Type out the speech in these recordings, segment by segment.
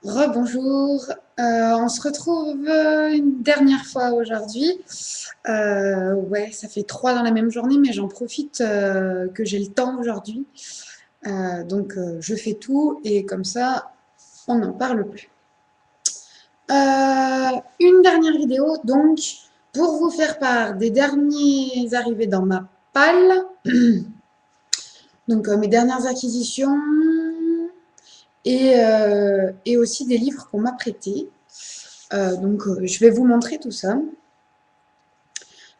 Rebonjour, on se retrouve une dernière fois aujourd'hui. Ouais, ça fait trois dans la même journée, mais j'en profite que j'ai le temps aujourd'hui. Je fais tout et comme ça, on n'en parle plus. Une dernière vidéo, donc, pour vous faire part des derniers arrivés dans ma palle. Mes dernières acquisitions et aussi des livres qu'on m'a prêtés. Je vais vous montrer tout ça.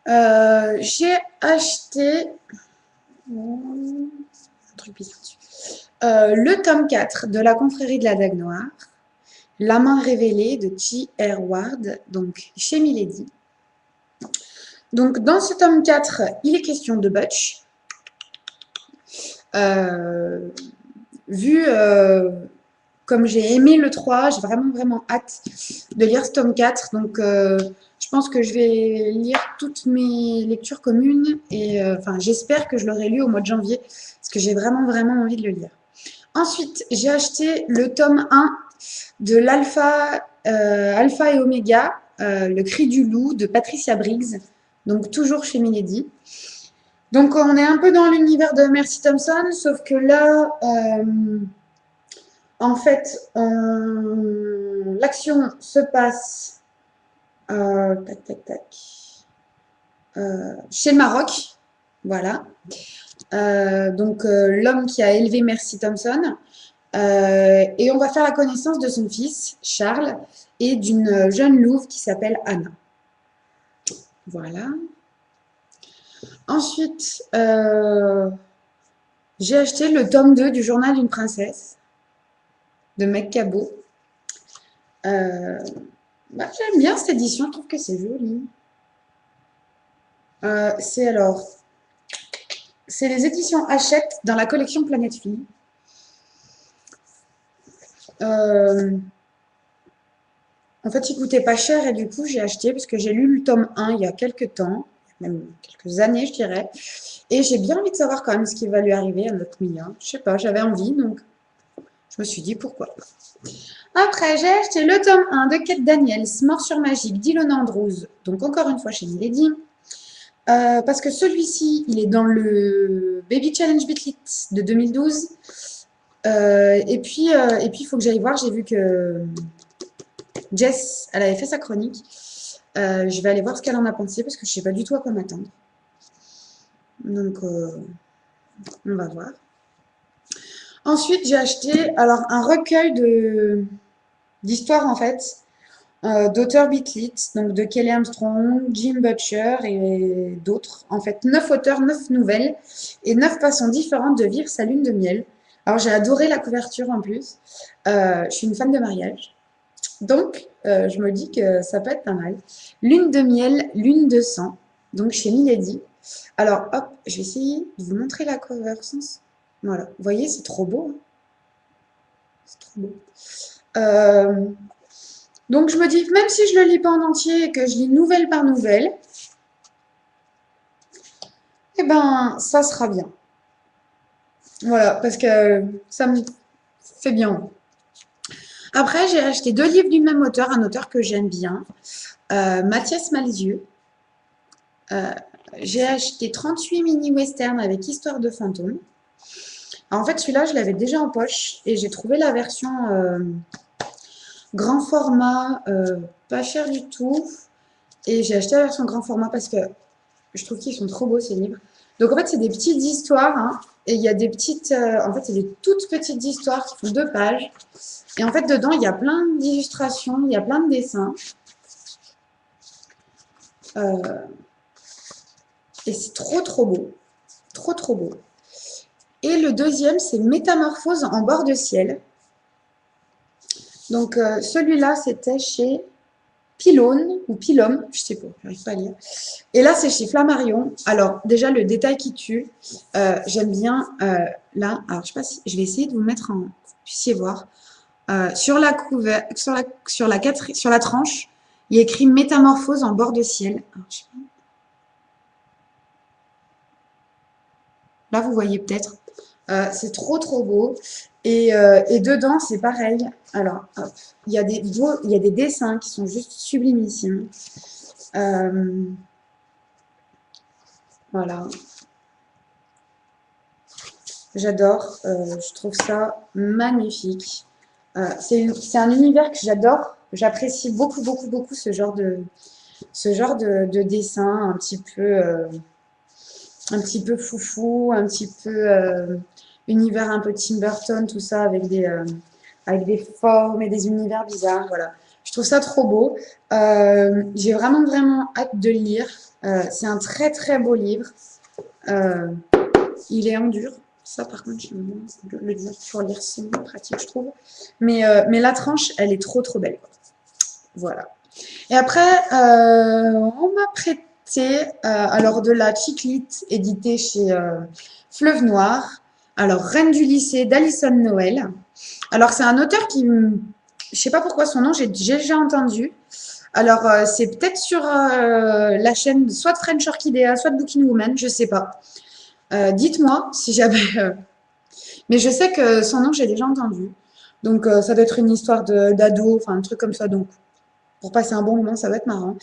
J'ai acheté un truc bizarre dessus. Le tome 4 de la confrérie de la Dague Noire, La main révélée de J.R. Ward, donc chez Milady. Donc, dans ce tome 4, il est question de Butch. Euh, vu comme j'ai aimé le 3, j'ai vraiment hâte de lire ce tome 4. Je pense que je vais lire toutes mes lectures communes et j'espère que je l'aurai lu au mois de janvier parce que j'ai vraiment envie de le lire. Ensuite, j'ai acheté le tome 1 de Alpha et Oméga, Le cri du loup de Patricia Briggs, donc toujours chez Milady. Donc on est un peu dans l'univers de Mercy Thompson, sauf que là, en fait, l'action se passe tac, tac, tac, chez le Maroc. Voilà. L'homme qui a élevé Mercy Thompson. Et on va faire la connaissance de son fils, Charles, et d'une jeune louve qui s'appelle Anna. Voilà. Ensuite, j'ai acheté le tome 2 du Journal d'une princesse de Meg Cabot. J'aime bien cette édition, je trouve que c'est joli. C'est alors, c'est les éditions Hachette dans la collection Planète Fille. En fait, il coûtait pas cher et du coup, j'ai acheté parce que j'ai lu le tome 1 il y a quelques temps, même quelques années, je dirais. Et j'ai bien envie de savoir quand même ce qui va lui arriver à notre Mia. Je sais pas, j'avais envie, donc je me suis dit pourquoi. Après, j'ai acheté le tome 1 de Kate Daniels, Morsure magique d'Ilona Andrews, donc encore une fois chez Milady. Parce que celui-ci, il est dans le Baby Challenge Bitlit de 2012. Il faut que j'aille voir. J'ai vu que Jess, elle avait fait sa chronique. Je vais aller voir ce qu'elle en a pensé parce que je ne sais pas du tout à quoi m'attendre. On va voir. Ensuite, j'ai acheté alors un recueil d'histoires en fait d'auteurs Bitlit, donc de Kelly Armstrong, Jim Butcher et d'autres. En fait, 9 auteurs, 9 nouvelles et 9 façons différentes de vivre sa lune de miel. Alors, j'ai adoré la couverture en plus. Je suis une fan de mariage. Je me dis que ça peut être pas mal. Lune de miel, lune de sang, donc chez Milady. Alors, hop, je vais essayer de vous montrer la cover. Voilà, vous voyez, c'est trop beau. Hein. C'est trop beau. Donc je me dis que même si je le lis pas en entier et que je lis nouvelle par nouvelle, eh ben ça sera bien. Voilà, parce que ça me fait bien. Après, j'ai acheté deux livres du même auteur, un auteur que j'aime bien, Mathias Malzieu. Euh, j'ai acheté 38 mini-westerns avec histoire de fantômes. En fait, celui-là, je l'avais déjà en poche et j'ai trouvé la version grand format, pas cher du tout. Et j'ai acheté la version grand format parce que je trouve qu'ils sont trop beaux ces livres. Donc en fait, c'est des petites histoires. Hein, et il y a des petites. En fait, c'est des toutes petites histoires qui font 2 pages. Et en fait, dedans, il y a plein d'illustrations, il y a plein de dessins. Euh, et c'est trop beau. Trop beau. Et le deuxième, c'est Métamorphose en bord de ciel. Donc celui-là, c'était chez Pylone ou Pylôme, je sais pas, j'arrive pas à lire. Et là, c'est chez Flammarion. Alors, déjà, le détail qui tue, j'aime bien là. Alors, je sais pas si je vais essayer de vous mettre en. Vous puissiez voir. Sur la sur la tranche, il y a écrit Métamorphose en bord de ciel. Alors, je sais pas. Là, vous voyez peut-être. C'est trop, trop beau. Et dedans, c'est pareil. Alors, hop, il y a des dessins qui sont juste sublimissimes. Euh, voilà. J'adore. Je trouve ça magnifique. C'est un univers que j'adore. J'apprécie beaucoup, beaucoup, beaucoup ce genre de dessin un petit peu foufou, un petit peu univers un peu Tim Burton, tout ça, avec des formes et des univers bizarres. Voilà. Je trouve ça trop beau. J'ai vraiment, vraiment hâte de le lire. C'est un très, très beau livre. Euh, il est en dur. Ça, par contre, j'aime bien le dur pour lire, c'est moins pratique, je trouve. Mais la tranche, elle est trop, trop belle. Voilà. Et après, on m'a prêté alors de la chiclite éditée chez Fleuve Noir. Alors, Reine du lycée d'Alison Noël. Alors, c'est un auteur je sais pas pourquoi son nom, j'ai déjà entendu. Alors, c'est peut-être sur la chaîne soit de French Orchidea, soit de Booking Woman, je sais pas. Dites-moi si jamais. Mais je sais que son nom, j'ai déjà entendu. Donc, ça doit être une histoire d'ado, enfin, un truc comme ça. Donc, pour passer un bon moment, ça va être marrant.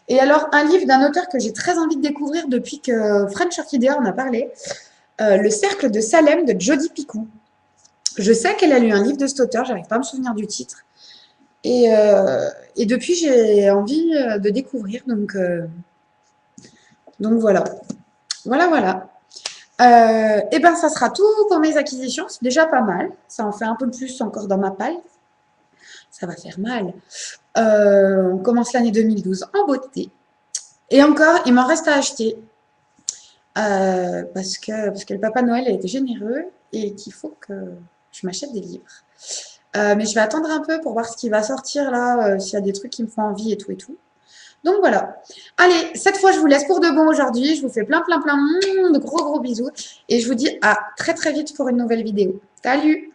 Et alors, un livre d'un auteur que j'ai très envie de découvrir depuis que French Orchidea en a parlé, Le Cercle de Salem de Jodi Picou. Je sais qu'elle a lu un livre de cet auteur, j'arrive pas à me souvenir du titre. Et depuis, j'ai envie de découvrir. Donc voilà. Voilà, voilà. Et ben, ça sera tout pour mes acquisitions. C'est déjà pas mal. Ça en fait un peu plus encore dans ma palle. Ça va faire mal. On commence l'année 2012 en beauté. Et encore, il m'en reste à acheter. Parce que le Papa Noël a été généreux et qu'il faut que je m'achète des livres. Mais je vais attendre un peu pour voir ce qui va sortir là, s'il y a des trucs qui me font envie et tout et tout. Donc voilà. Allez, cette fois, je vous laisse pour de bon aujourd'hui. Je vous fais plein, plein, plein de gros, gros bisous. Et je vous dis à très, très vite pour une nouvelle vidéo. Salut!